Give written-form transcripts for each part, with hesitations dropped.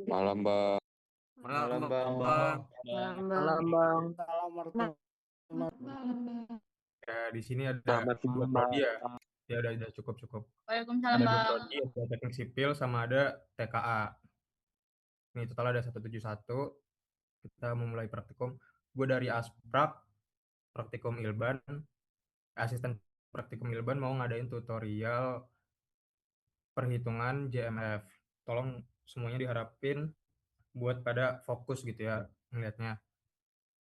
Malam, Bang. Malam Bang. Malam Bang. Malam Bang, Salam warahmatullahi Ya, di sini ada selamat dua siang prodi Bang. ya. Ya udah cukup cukup. Waalaikumsalam Ada dua Bang. prodi, ada teknik sipil sama ada TKA. Ini total ada 171. Kita memulai praktikum. Gue dari Asprak, praktikum Ilban, asisten praktikum Ilban mau ngadain tutorial perhitungan JMF. Tolong semuanya diharapin buat pada fokus gitu ya ngelihatnya.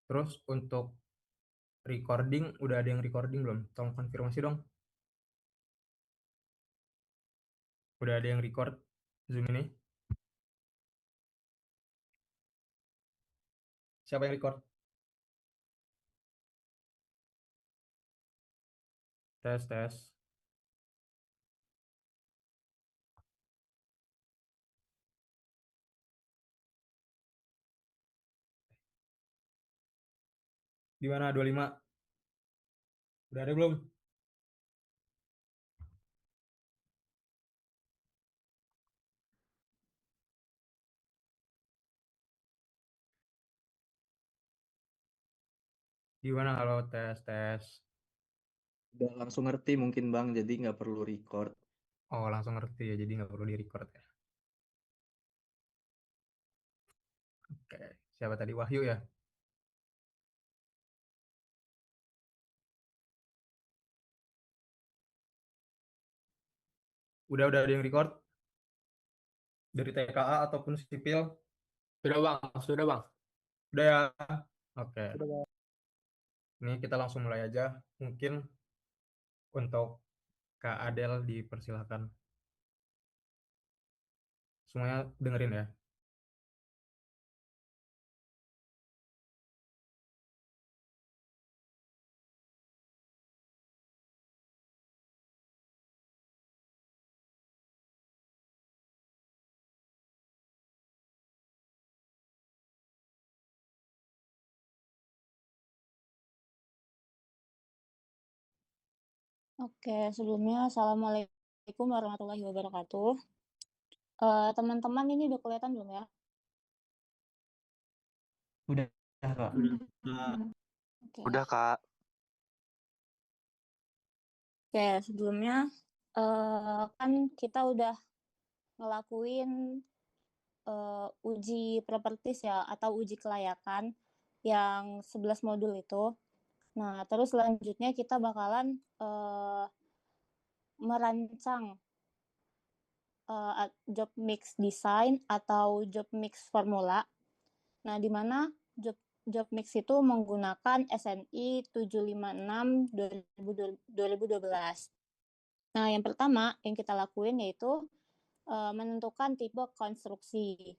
Terus untuk recording, udah ada yang recording belum? Tolong konfirmasi dong. Udah ada yang record Zoom ini? Siapa yang record? Tes, tes. Di mana 25? Udah ada belum? Di mana kalau tes, tes? Udah langsung ngerti mungkin Bang, jadi nggak perlu record. Oh, langsung ngerti ya, jadi nggak perlu di-record ya. Oke, siapa tadi? Wahyu ya? Udah ada yang record? Dari TKA ataupun sipil? Sudah Bang, sudah Bang. Udah ya? Oke, Udah Bang. ini kita langsung mulai aja. Mungkin untuk Kak Adel dipersilahkan. Semuanya dengerin ya. Oke, sebelumnya Assalamualaikum warahmatullahi wabarakatuh. Teman-teman ini udah kelihatan belum ya? Udah Kak. Oke. Udah, Kak. Oke, sebelumnya kan kita udah ngelakuin uji properties ya atau uji kelayakan yang 11 modul itu. Nah, terus selanjutnya kita bakalan merancang job mix design atau job mix formula. Nah, di mana job mix itu menggunakan SNI 756 2012. Nah, yang pertama yang kita lakuin yaitu menentukan tipe konstruksi.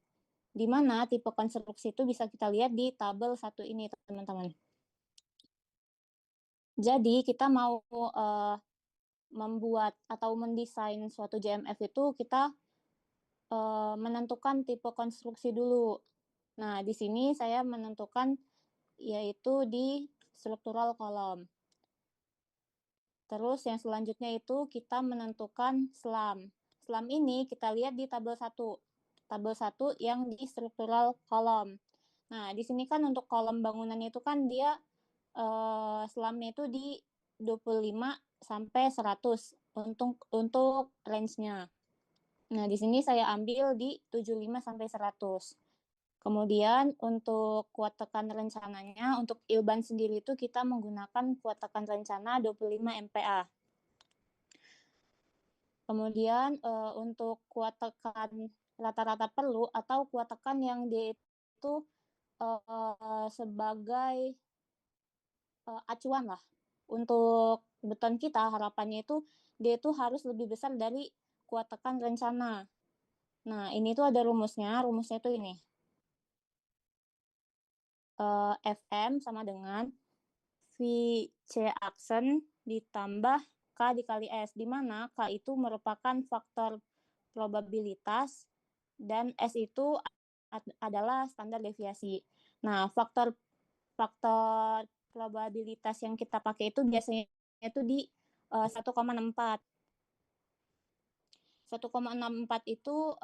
Di mana tipe konstruksi itu bisa kita lihat di tabel 1 ini, teman-teman. Jadi, kita mau membuat atau mendesain suatu JMF itu kita menentukan tipe konstruksi dulu. Nah, di sini saya menentukan yaitu di struktural kolom. Terus yang selanjutnya itu kita menentukan SLAM. SLAM ini kita lihat di tabel 1. Tabel 1 yang di struktural kolom. Nah, di sini kan untuk kolom bangunan itu kan dia SLAM-nya itu di 25 sampai 100 untuk range-nya. Nah, di sini saya ambil di 75 sampai 100. Kemudian untuk kuat tekan rencananya, untuk Ilban sendiri itu kita menggunakan kuat tekan rencana 25 MPa. Kemudian untuk kuat tekan rata-rata perlu atau kuat tekan yang dia itu sebagai acuan lah. Untuk beton kita harapannya itu dia itu harus lebih besar dari kuat tekan rencana. Nah, ini tuh ada rumusnya. Rumusnya tuh ini. Fm sama dengan VC aksen ditambah K dikali S, di mana K itu merupakan faktor probabilitas dan S itu adalah standar deviasi. Nah, faktor probabilitas yang kita pakai itu biasanya itu di 1,64. 1,64 itu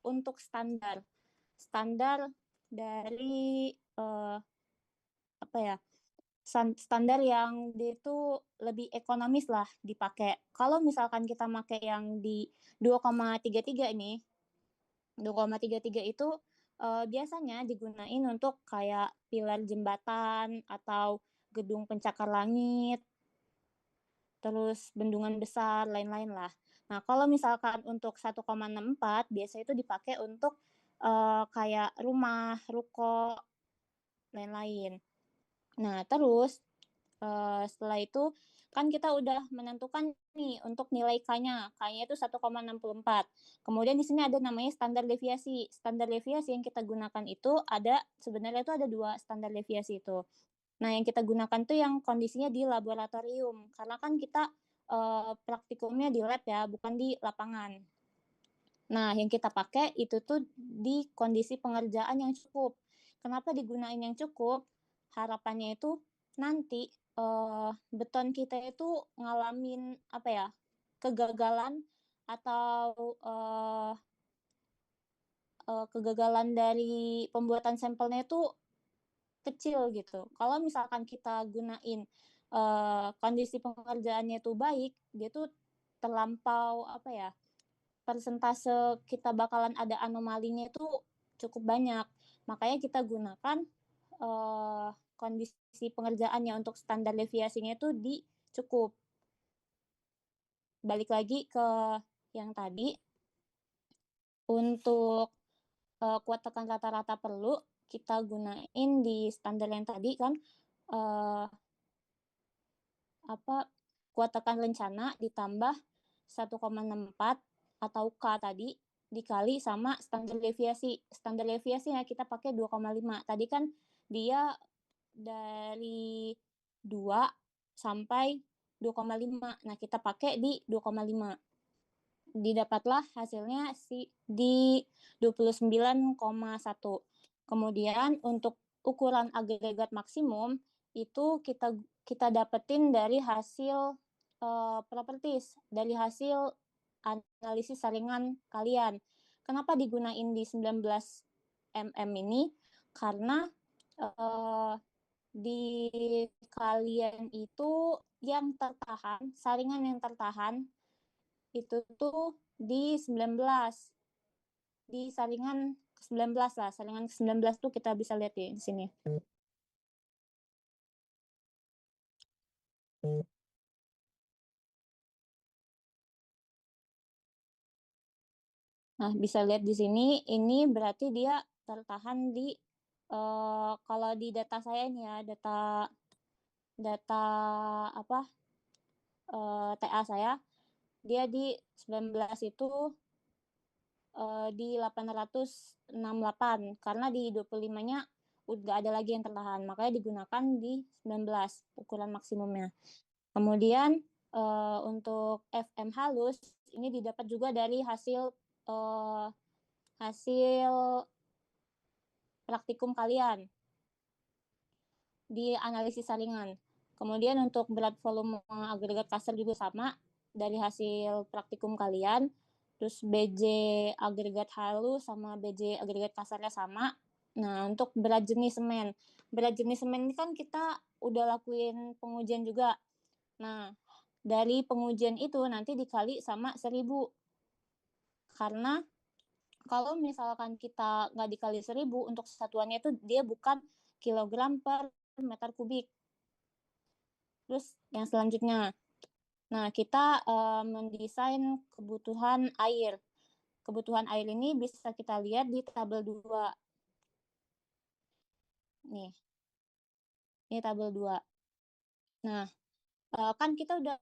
untuk standar. standar dari apa ya? Standar yang dia itu lebih ekonomis lah dipakai. Kalau misalkan kita pakai yang di 2,33 ini, 2,33 itu biasanya digunain untuk kayak pilar jembatan atau gedung pencakar langit, terus bendungan besar, lain-lain lah. Nah, kalau misalkan untuk 1,64 biasa itu dipakai untuk kayak rumah, ruko, lain-lain. Nah, terus setelah itu kan kita udah menentukan nih untuk nilai K-nya. K-nya itu 1,64. Kemudian di sini ada namanya standar deviasi. Standar deviasi yang kita gunakan itu sebenarnya itu ada 2 standar deviasi itu. Nah, yang kita gunakan tuh yang kondisinya di laboratorium. Karena kan kita praktikumnya di lab ya, bukan di lapangan. Nah, yang kita pakai itu tuh di kondisi pengerjaan yang cukup. Kenapa digunain yang cukup? Harapannya itu nanti beton kita itu ngalamin apa ya, kegagalan atau kegagalan dari pembuatan sampelnya itu kecil gitu. Kalau misalkan kita gunain kondisi pengerjaannya itu baik, dia tuh terlampau apa ya, persentase kita bakalan ada anomalinya itu cukup banyak. Makanya kita gunakan kondisi pengerjaannya untuk standar deviasinya itu cukup. Balik lagi ke yang tadi, untuk kuat tekan rata-rata perlu kita gunain di standar yang tadi kan kuat tekan rencana ditambah 1,64 atau K tadi dikali sama standar deviasi. Standar deviasi ya kita pakai 2,5. Tadi kan dia dari 2 sampai 2,5. Nah, kita pakai di 2,5. Didapatlah hasilnya di 29,1. Kemudian untuk ukuran agregat maksimum itu kita dapetin dari hasil properties, dari hasil analisis saringan kalian. Kenapa digunain di 19 mm ini? Karena di kalian itu yang tertahan, saringan yang tertahan itu tuh di 19. Di saringan ke-19 lah. Saringan ke-19 tuh kita bisa lihat di sini. Nah, bisa lihat di sini, ini berarti dia tertahan di kalau di data saya ini ya, data apa TA saya, dia di 19 itu di 868 karena di 25-nya udah ada lagi yang tertahan, makanya digunakan di 19 ukuran maksimumnya. Kemudian untuk FM halus ini didapat juga dari hasil praktikum kalian di analisis saringan. Kemudian untuk berat volume agregat kasar juga sama dari hasil praktikum kalian. Terus BJ agregat halus sama BJ agregat kasarnya sama. Nah, untuk berat jenis semen. Berat jenis semen ini kan kita udah lakuin pengujian juga. Nah, dari pengujian itu nanti dikali sama 1000. Karena kalau misalkan kita nggak dikali 1000, untuk satuannya itu dia bukan kilogram per meter kubik. Terus yang selanjutnya, nah kita mendesain kebutuhan air. Kebutuhan air ini bisa kita lihat di tabel 2. Nih, ini tabel 2. Nah, kan kita udah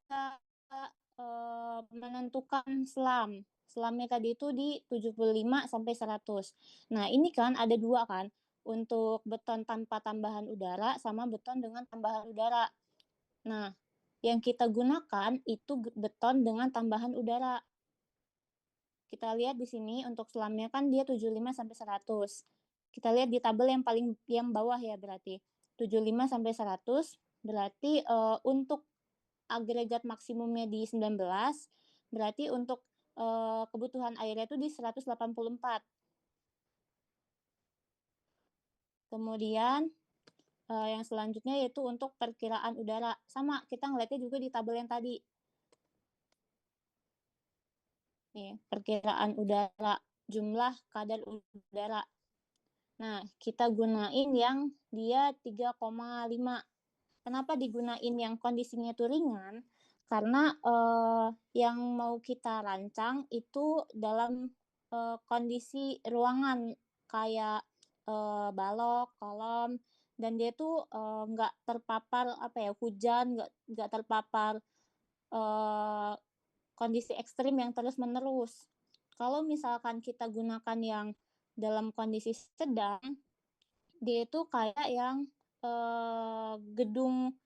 menentukan selam. Selamnya tadi itu di 75 sampai 100. Nah, ini kan ada 2 kan, untuk beton tanpa tambahan udara sama beton dengan tambahan udara. Nah, yang kita gunakan itu beton dengan tambahan udara. Kita lihat di sini untuk selamnya kan dia 75 sampai 100. Kita lihat di tabel yang bawah ya berarti. 75 sampai 100 berarti untuk agregat maksimumnya di 19, berarti untuk kebutuhan airnya itu di 184. Kemudian yang selanjutnya yaitu untuk perkiraan udara. Sama, kita ngeliatnya juga di tabel yang tadi. Nih, perkiraan udara, jumlah kadar udara. Nah, kita gunain yang dia 3,5. Kenapa digunain yang kondisinya itu ringan? Karena yang mau kita rancang itu dalam kondisi ruangan kayak balok, kolom, dan dia tuh nggak terpapar hujan, nggak terpapar kondisi ekstrim yang terus-menerus. Kalau misalkan kita gunakan yang dalam kondisi sedang, dia itu kayak yang gedung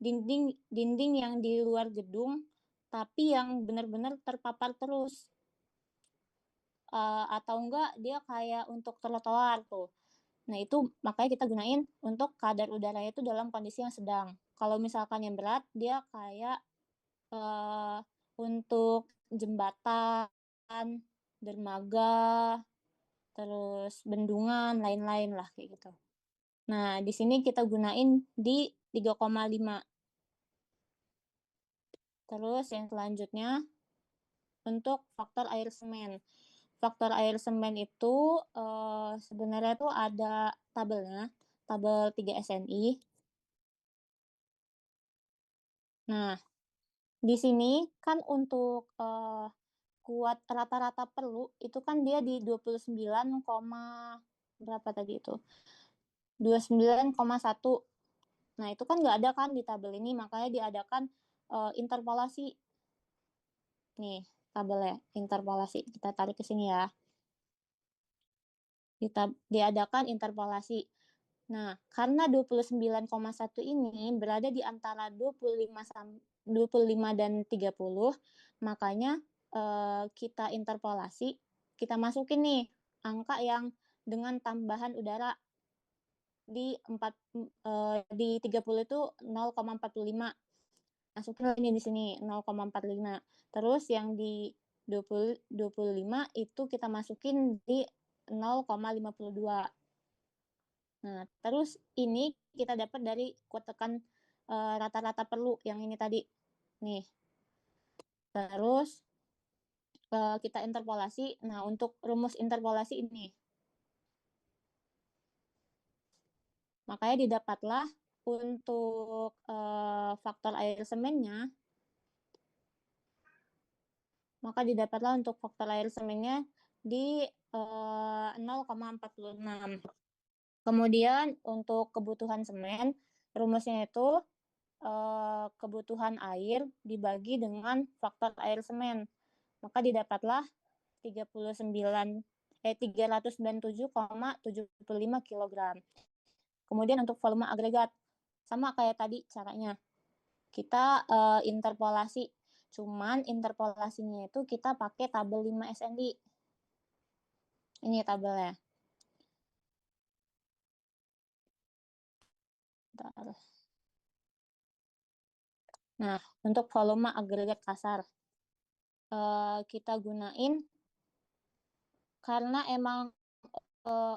dinding yang di luar gedung, tapi yang benar-benar terpapar terus. Atau enggak dia kayak untuk trotoar tuh. Nah itu makanya kita gunain untuk kadar udaranya itu dalam kondisi yang sedang. Kalau misalkan yang berat, dia kayak untuk jembatan, dermaga, terus bendungan, lain-lain lah kayak gitu. Nah, di sini kita gunain di 3,5. Terus yang selanjutnya untuk faktor air semen. Faktor air semen itu sebenarnya tuh ada tabelnya, tabel 3 SNI. Nah, di sini kan untuk kuat rata-rata perlu itu kan dia di 29, berapa tadi itu? 29,1. Nah, itu kan nggak ada kan di tabel ini, makanya diadakan interpolasi. Nih, tabelnya, interpolasi. Kita tarik ke sini ya. Diadakan interpolasi. Nah, karena 29,1 ini berada di antara 25 dan 30, makanya kita interpolasi, kita masukin nih angka yang dengan tambahan udara di 30 itu 0,45. Masukin ini di sini 0,45. Terus yang di 25 itu kita masukin di 0,52. Nah, terus ini kita dapat dari kuat tekan rata-rata perlu yang ini tadi. Nih. Terus kita interpolasi. Nah, untuk rumus interpolasi ini. Makanya didapatlah untuk faktor air semennya. Maka didapatlah untuk faktor air semennya di 0,46. Kemudian untuk kebutuhan semen, rumusnya itu kebutuhan air dibagi dengan faktor air semen. Maka didapatlah 397,75 kg. Kemudian untuk volume agregat, sama kayak tadi caranya. Kita interpolasi, cuman interpolasinya itu kita pakai tabel 5 SNI. Ini tabelnya. Bentar. Nah, untuk volume agregat kasar, kita gunain karena emang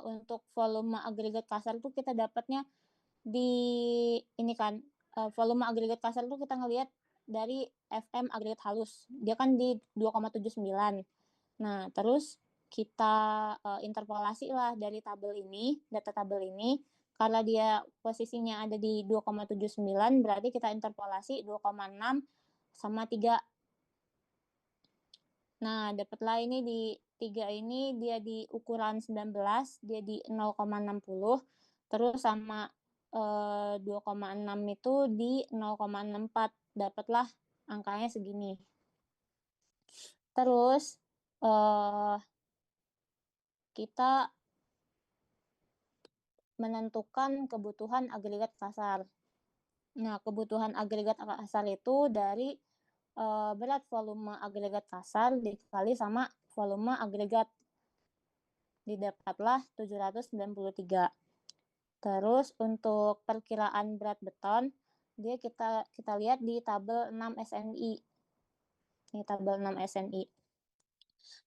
untuk volume agregat kasar itu kita dapatnya di ini kan, volume agregat kasar itu kita ngelihat dari FM agregat halus. Dia kan di 2,79. Nah, terus kita interpolasi lah dari tabel ini, data tabel ini. Karena dia posisinya ada di 2,79, berarti kita interpolasi 2,6 sama 3. Nah, dapatlah ini di 3 ini dia di ukuran 19, dia di 0,60, terus sama 2,6 itu di 0,64, dapatlah angkanya segini. Terus kita menentukan kebutuhan agregat kasar. Nah, kebutuhan agregat kasar itu dari berat volume agregat kasar dikali sama volume agregat. Didapatlah 793. Terus untuk perkiraan berat beton, dia kita lihat di tabel 6 SNI. Ini tabel 6 SNI.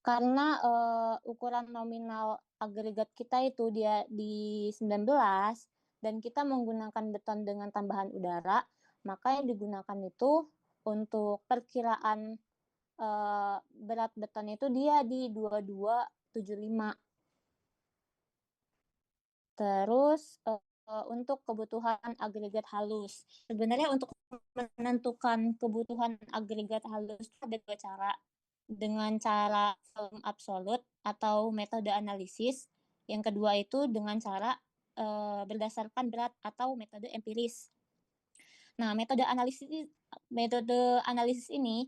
Karena ukuran nominal agregat kita itu dia di 19 dan kita menggunakan beton dengan tambahan udara, maka yang digunakan itu untuk perkiraan berat beton itu dia di 2275. Terus untuk kebutuhan agregat halus. Sebenarnya untuk menentukan kebutuhan agregat halus ada dua cara. Dengan cara volume absolut atau metode analisis. Yang kedua itu dengan cara berdasarkan berat atau metode empiris. Nah, metode analisis ini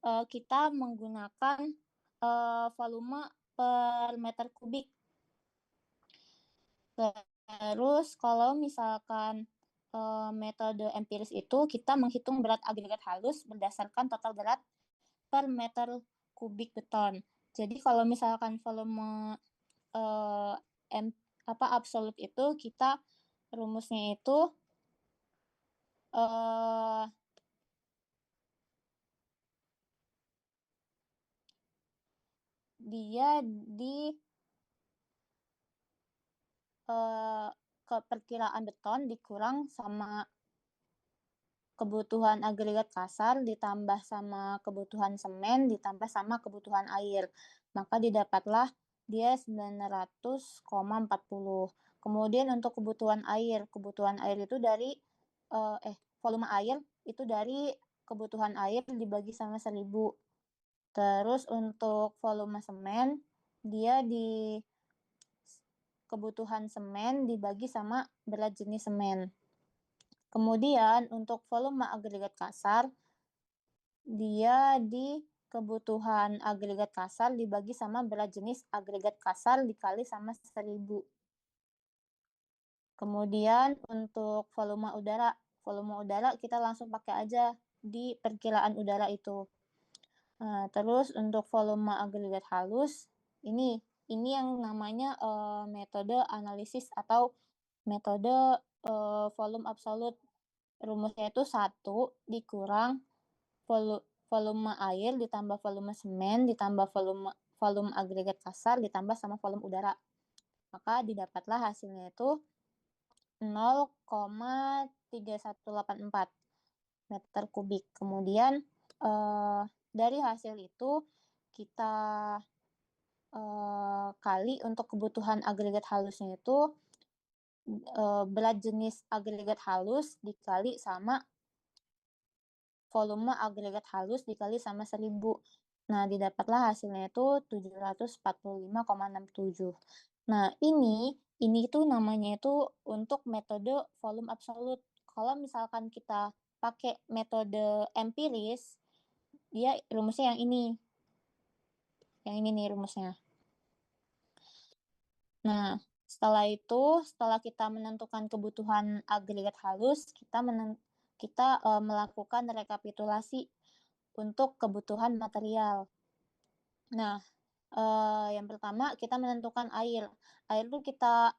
kita menggunakan volume per meter kubik. Terus kalau misalkan metode empiris itu kita menghitung berat agregat halus berdasarkan total berat per meter kubik beton. Jadi kalau misalkan volume absolut itu kita rumusnya itu dia di keperkiraan beton dikurang sama kebutuhan agregat kasar ditambah sama kebutuhan semen ditambah sama kebutuhan air. Maka didapatlah dia 900,40. Kemudian untuk kebutuhan air itu dari volume air itu dari kebutuhan air dibagi sama 1000. Terus untuk volume semen dia di kebutuhan semen dibagi sama berat jenis semen. Kemudian untuk volume agregat kasar dia di kebutuhan agregat kasar dibagi sama berat jenis agregat kasar dikali sama 1000. Kemudian untuk volume udara kita langsung pakai aja di perkiraan udara itu. Nah, terus untuk volume agregat halus ini yang namanya metode analisis atau metode volume absolut. Rumusnya itu 1 dikurang volume air ditambah volume semen ditambah volume agregat kasar ditambah sama volume udara. Maka didapatlah hasilnya itu 0,3184 meter kubik. Kemudian dari hasil itu kita kali untuk kebutuhan agregat halusnya itu berat jenis agregat halus dikali sama volume agregat halus dikali sama 1000. Nah, didapatlah hasilnya itu 745,67. Nah, ini itu namanya itu untuk metode volume absolut. Kalau misalkan kita pakai metode empiris, dia rumusnya yang ini. Yang ini nih rumusnya. Nah, setelah kita menentukan kebutuhan agregat halus, kita melakukan rekapitulasi untuk kebutuhan material. Nah, yang pertama kita menentukan air. Air itu kita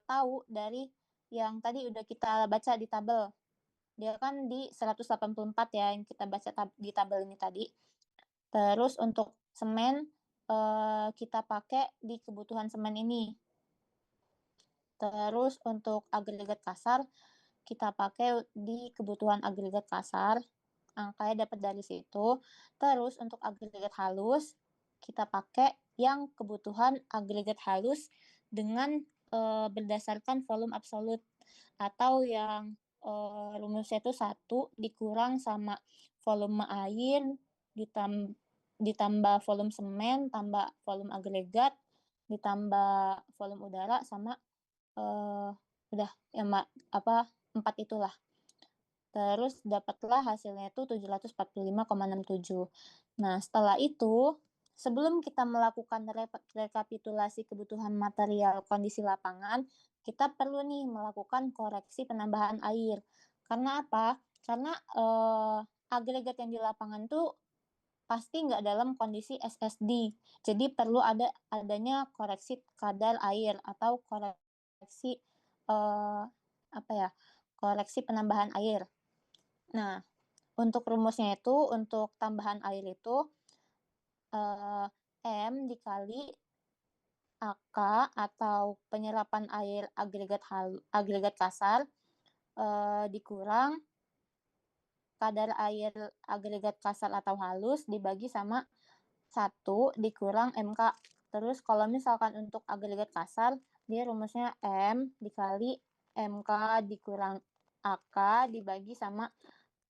tahu dari yang tadi udah kita baca di tabel. Dia kan di 184 ya yang kita baca di tabel ini tadi. Terus untuk semen kita pakai di kebutuhan semen ini. Terus untuk agregat kasar kita pakai di kebutuhan agregat kasar. Angkanya dapat dari situ. Terus untuk agregat halus kita pakai yang kebutuhan agregat halus dengan berdasarkan volume absolut atau yang rumusnya itu 1 dikurang sama volume air ditambah volume semen tambah volume agregat ditambah volume udara sama udah ya 4 itulah. Terus dapatlah hasilnya itu 745,67. Nah, setelah itu sebelum kita melakukan rekapitulasi kebutuhan material kondisi lapangan, kita perlu nih melakukan koreksi penambahan air. Karena apa? Karena agregat yang di lapangan tuh pasti nggak dalam kondisi SSD. Jadi perlu adanya koreksi kadar air atau koreksi koreksi penambahan air. Nah, untuk rumusnya itu untuk tambahan air itu M dikali AK atau penyerapan air agregat kasar dikurang kadar air agregat kasar atau halus dibagi sama 1 dikurang MK. Terus kalau misalkan untuk agregat kasar, dia rumusnya M dikali MK dikurang AK dibagi sama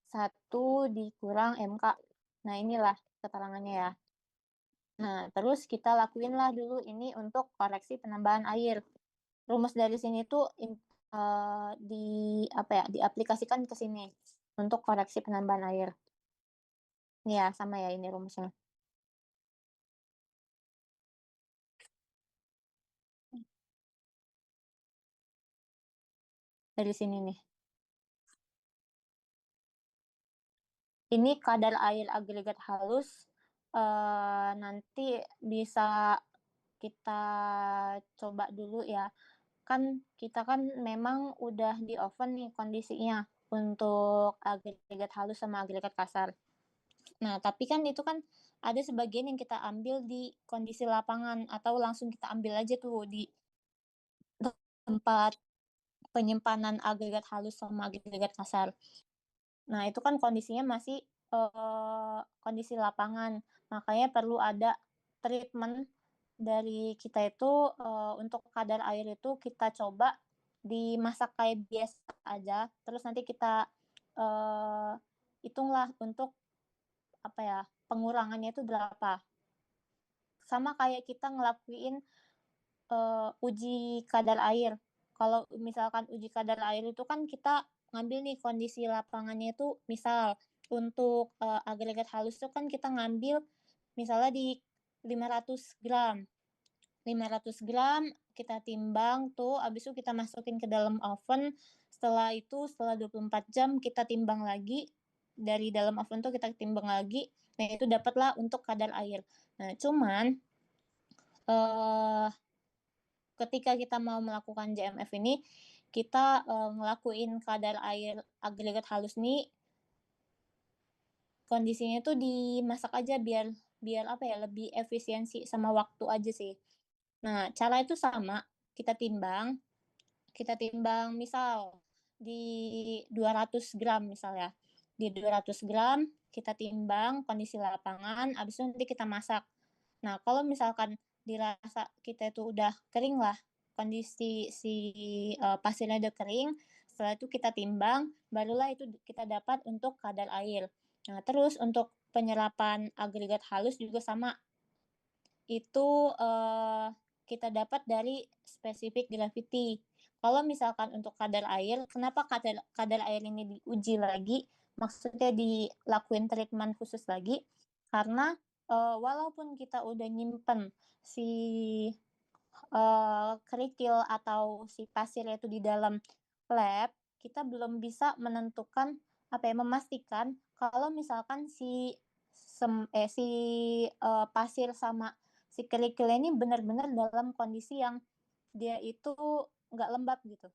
1 dikurang MK. Nah, inilah keterangannya ya. Nah, terus kita lakuin lah dulu ini untuk koreksi penambahan air. Rumus dari sini tuh diaplikasikan ke sini untuk koreksi penambahan air. Ini ya, sama ya ini rumusnya. Dari sini nih. Ini kadar air agregat halus nanti bisa kita coba dulu ya. Kan kita kan memang udah di oven nih kondisinya untuk agregat halus sama agregat kasar. Nah, tapi kan itu kan ada sebagian yang kita ambil di kondisi lapangan atau langsung kita ambil aja tuh di tempat penyimpanan agregat halus sama agregat kasar. Nah, itu kan kondisinya masih kondisi lapangan. Makanya perlu ada treatment dari kita itu untuk kadar air itu kita coba dimasak kayak biasa aja. Terus nanti kita hitunglah untuk pengurangannya itu berapa. Sama kayak kita ngelakuin uji kadar air. Kalau misalkan uji kadar air itu kan kita ngambil nih kondisi lapangannya itu misal untuk agregat halus itu kan kita ngambil misalnya di 500 gram. 500 gram kita timbang tuh, abis itu kita masukin ke dalam oven. Setelah 24 jam kita timbang lagi. Dari dalam oven tuh kita timbang lagi. Nah, itu dapatlah untuk kadar air. Nah, cuman ketika kita mau melakukan JMF ini, kita ngelakuin kadar air agregat halus nih, kondisinya tuh dimasak aja biar lebih efisiensi sama waktu aja sih. Nah, cara itu sama, kita timbang misal di 200 gram misalnya. Di 200 gram kita timbang kondisi lapangan, habis itu nanti kita masak. Nah, kalau misalkan dirasa kita itu udah kering lah, kondisi si pasirnya udah kering, setelah itu kita timbang, barulah itu kita dapat untuk kadar air. Nah, terus untuk penyerapan agregat halus juga sama. Itu kita dapat dari spesifik gravity. Kalau misalkan untuk kadar air, kenapa kadar air ini diuji lagi? Maksudnya dilakuin treatment khusus lagi, karena walaupun kita udah nyimpen si kerikil atau si pasirnya itu di dalam lab, kita belum bisa menentukan memastikan kalau misalkan si pasir sama si kerikilnya ini benar-benar dalam kondisi yang dia itu nggak lembab gitu.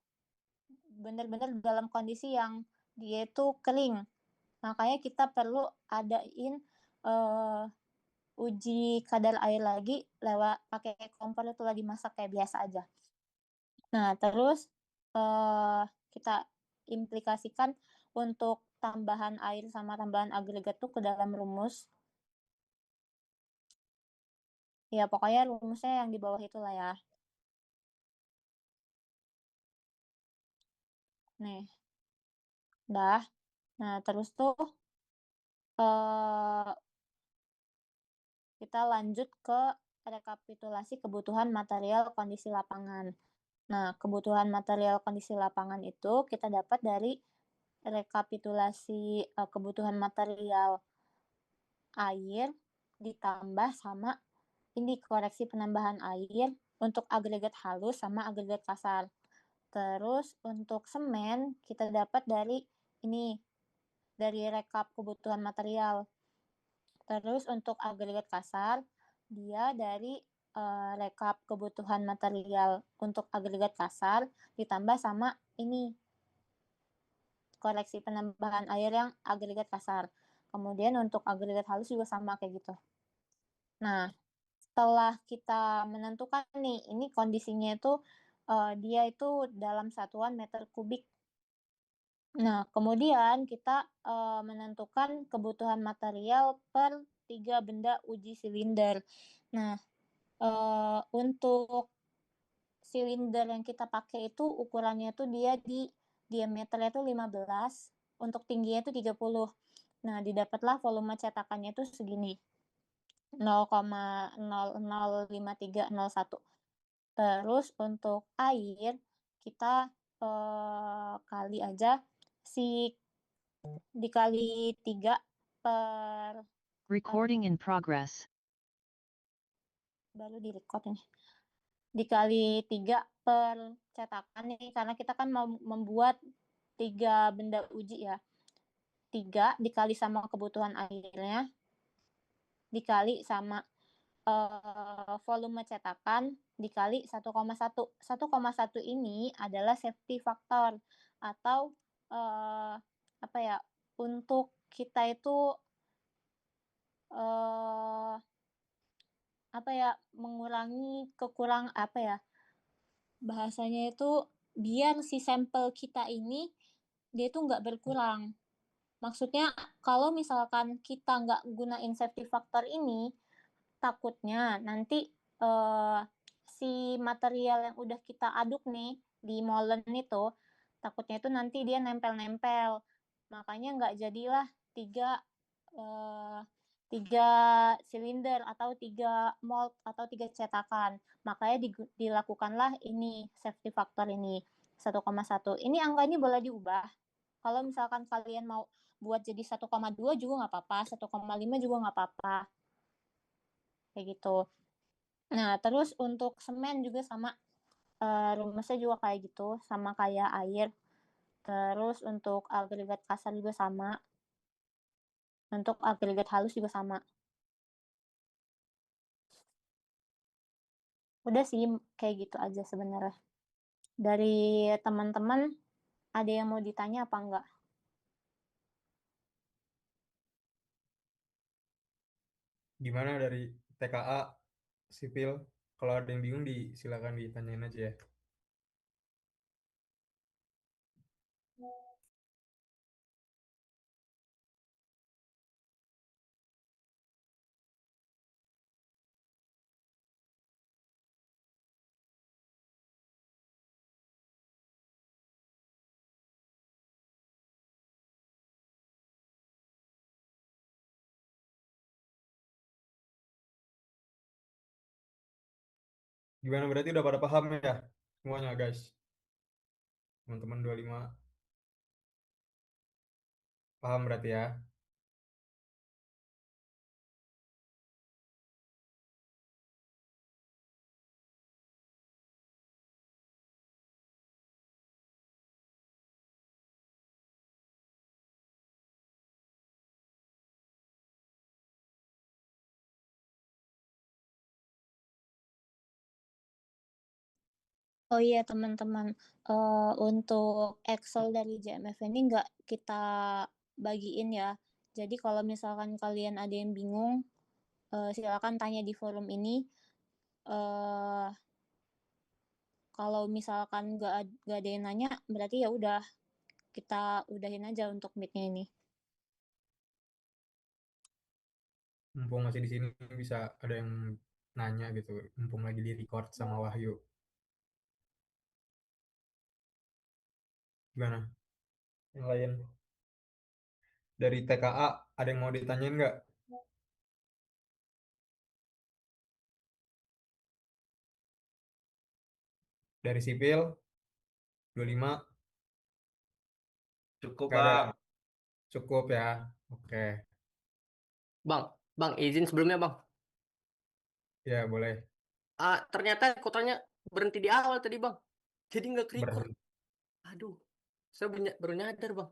Benar-benar dalam kondisi yang dia itu kering. Makanya kita perlu adain uji kadar air lagi lewat pakai kompor itu lagi masak kayak biasa aja. Nah, terus kita implikasikan untuk tambahan air sama tambahan agregat tuh ke dalam rumus. Ya, pokoknya rumusnya yang di bawah itulah ya. Nih. Dah. Nah, terus tuh kita lanjut ke rekapitulasi kebutuhan material kondisi lapangan. Nah, kebutuhan material kondisi lapangan itu kita dapat dari rekapitulasi kebutuhan material air ditambah sama ini koreksi penambahan air untuk agregat halus sama agregat kasar. Terus untuk semen kita dapat dari rekap kebutuhan material. Terus untuk agregat kasar dia dari rekap kebutuhan material untuk agregat kasar ditambah sama ini koreksi penambahan air yang agregat kasar. Kemudian untuk agregat halus juga sama kayak gitu. Nah, setelah kita menentukan nih, ini kondisinya itu dia itu dalam satuan meter kubik. Nah, kemudian kita menentukan kebutuhan material per 3 benda uji silinder. Nah, untuk silinder yang kita pakai itu ukurannya tuh dia di diameternya itu 15, untuk tingginya itu 30. Nah, didapatlah volume cetakannya itu segini. 0,005301. Terus untuk air kita kali aja dikali 3 per Recording in progress. baru di-record ini. Dikali 3 per cetakan nih, karena kita kan mau membuat 3 benda uji ya. 3 dikali sama kebutuhan airnya, dikali sama volume cetakan, dikali 1,1. 1,1 ini adalah safety factor atau apa ya, untuk kita itu apa ya, mengurangi apa ya, bahasanya itu biar si sampel kita ini dia itu nggak berkurang. Maksudnya kalau misalkan kita nggak gunain safety factor ini, takutnya nanti si material yang udah kita aduk nih di molen itu, takutnya itu nanti dia nempel-nempel. Makanya nggak jadilah 3 silinder atau 3 mold atau 3 cetakan. Makanya dilakukanlah ini safety factor ini 1,1. Ini angka ini boleh diubah. Kalau misalkan kalian mau buat jadi 1,2 juga nggak apa-apa, 1,5 juga nggak apa-apa. Kayak gitu. Nah, terus untuk semen juga sama, rumusnya juga kayak gitu, sama kayak air. Terus untuk agregat kasar juga sama. Untuk agregat halus juga sama. Udah sih, kayak gitu aja sebenarnya. Dari teman-teman, ada yang mau ditanya apa enggak? Gimana dari TKA sipil? Kalau ada yang bingung silakan ditanyain aja ya. Gimana berarti udah pada paham ya semuanya guys? Teman-teman 25 paham berarti ya? Oh iya teman-teman, untuk Excel dari JMF ini nggak kita bagiin ya. Jadi kalau misalkan kalian ada yang bingung, silakan tanya di forum ini. Kalau misalkan nggak ada yang nanya, berarti ya udah kita udahin aja untuk meet-nya ini. Mumpung masih di sini bisa ada yang nanya gitu, mumpung lagi di record sama Wahyu. Gimana? Yang lain dari TKA ada yang mau ditanyain nggak? Dari sipil 25 Cukup, nggak ada, Bang. cukup ya. Oke, Bang, izin sebelumnya, Bang. ya boleh. Ternyata kotanya berhenti di awal tadi, Bang. Jadi nggak record. Berhenti, Aduh, saya baru nyadar, Bang.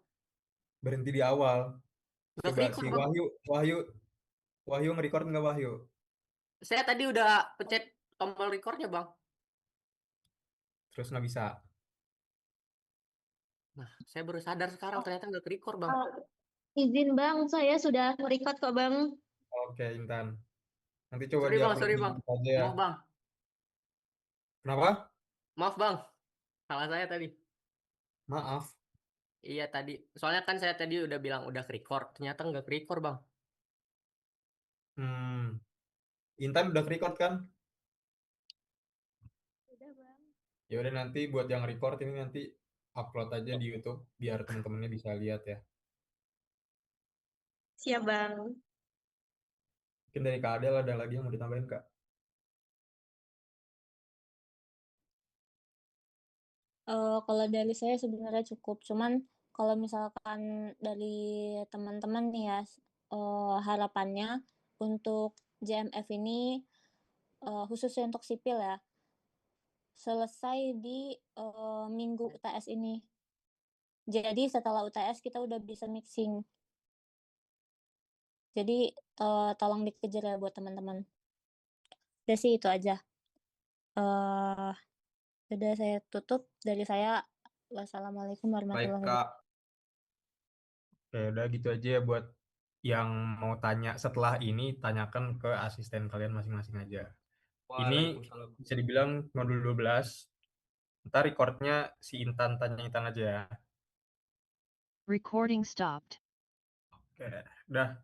berhenti di awal. Nggak Coba record, si Bang. Wahyu nge-record nggak Wahyu? Saya tadi udah pencet tombol recordnya, Bang. Terus nggak bisa. Nah, saya baru sadar sekarang ternyata nggak record, Bang. Izin Bang, saya sudah record kok Bang. Oke, Intan. Nanti coba Sorry bang, di-upload sorry di bang. grup aja ya. Maaf bang, Kenapa? maaf bang. Salah saya tadi. Maaf. Iya tadi. Soalnya kan saya tadi udah bilang udah record. Ternyata nggak record bang. Intan udah record kan? Udah, Bang. Ya udah nanti buat yang record ini nanti upload aja di YouTube biar teman-temannya bisa lihat ya. Siap, Bang. Mungkin dari Kak Adel ada lagi yang mau ditambahin, Kak? Kalau dari saya sebenarnya cukup. Cuman kalau misalkan dari teman-teman nih ya, harapannya untuk JMF ini khususnya untuk sipil ya, selesai di minggu UTS ini. Jadi setelah UTS kita udah bisa mixing. Jadi tolong dikejar ya buat teman-teman. Udah sih itu aja. Udah saya tutup dari saya. Wassalamualaikum Baik, warahmatullahi Kak. Oke, udah gitu aja ya buat yang mau tanya setelah ini, tanyakan ke asisten kalian masing-masing aja. Ini bisa dibilang modul 12. Ntar recordnya si Intan tanya Intan aja ya. Recording stopped. Oke, udah.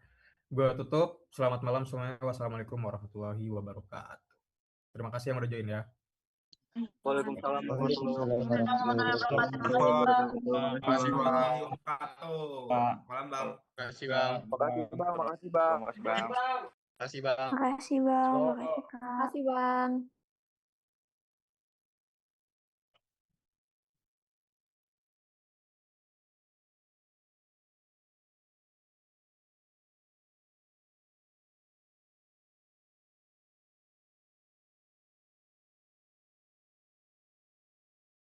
Gue tutup. Selamat malam semuanya. Wassalamualaikum warahmatullahi wabarakatuh. Terima kasih yang udah join ya. Waalaikumsalam Waalaikumsalam warahmatullahi warahmatullahi Terima kasih Bang. Malam Bang. Terima kasih Bang. wabarakatuh. Makasih bang. Makasih Bang. Makasih Bang, makasih Kak. Makasih Bang.